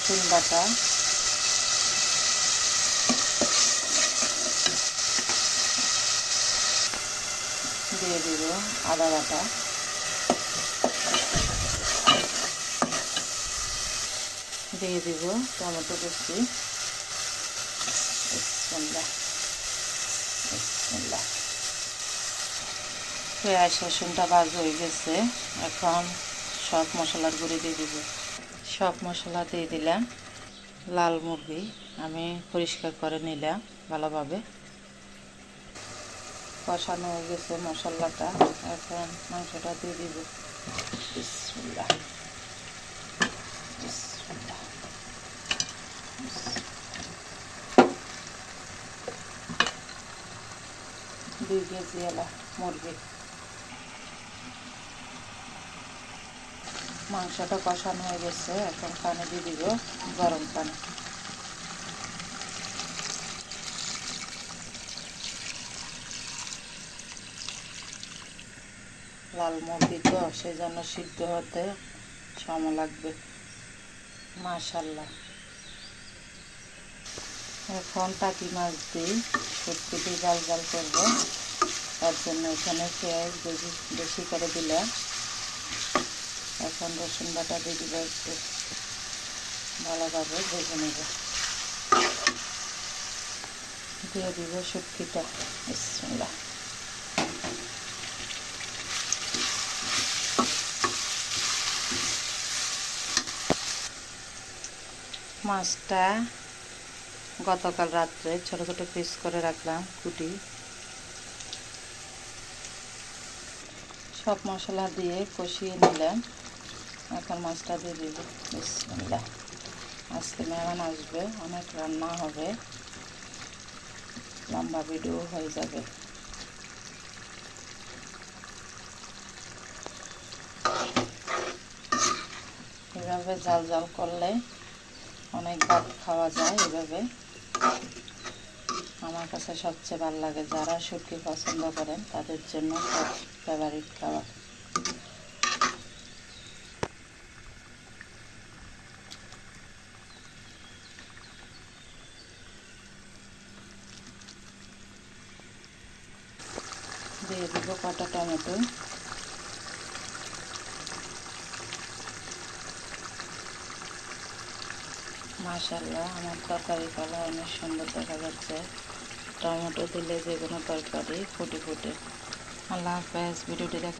রসুন বাটা, দিয়ে দিব আদা বাটা, দিয়ে দিব টমেটো কুচি। বিসমিল্লাহ বিসমিল্লাহ। পেঁয়াজ রসুনটা ভাজা হয়ে গেছে, এখন সব মশলার গুঁড়ি দিয়ে দিব। সব মশলা দিয়ে দিলাম। লাল মুরগি আমি পরিষ্কার করে নিলাম ভালোভাবে। কষানো হয়ে গেছে মশলাটা, এখন মাংসটা দিয়ে দিব। বিসমিল্লাহ বিসমিল্লাহ। 2 কেজি এলা মুরগি। মাংসটা কষানো হয়ে গেছে, এখন পানি দিয়ে দিব, গরম পানি। লাল মুরগি তো সেজন্য সিদ্ধ হতে সময় লাগবে। মাশাআল্লাহ। এখন টাকি মাছ দিই, শুটকি দিয়ে জাল জাল করবো, তার জন্য এখানে পেঁয়াজ বেশি করে দিলাম। এখন রসুন বাটা দিয়ে দিব, একটু ভালোভাবে ভেজে নেব। দিয়ে দিব শুটকিটা। বিসমিল্লাহ। মাছটা গতকাল রাত্রে ছোটো ছোটো পিস করে রাখলাম, কুটি। সব মশলা দিয়ে কষিয়ে নিলাম, এখন মাছটা দিয়ে দিব। বিসমিল্লাহ। আজকে মেহমান আসবে, অনেক রান্না হবে, লম্বা ভিডিও হয়ে যাবে। এভাবে জাল জাল করলে অনেক ভাত খাওয়া যায়। এভাবে আমার কাছে সবচেয়ে ভালো লাগে, যারা শুটকি পছন্দ করেন তাদের জন্য ফেভারিট খাবার। দিয়ে দিব কাটা টমেটো। মাশাআল্লাহ, আমার তরকারি কালার অনেক সুন্দর দেখা যাচ্ছে। টমেটো দিলে যে কোনো তরকারি ফুটে ফুটে। আল্লাহ হাফেজ। ভিডিওটি দেখ।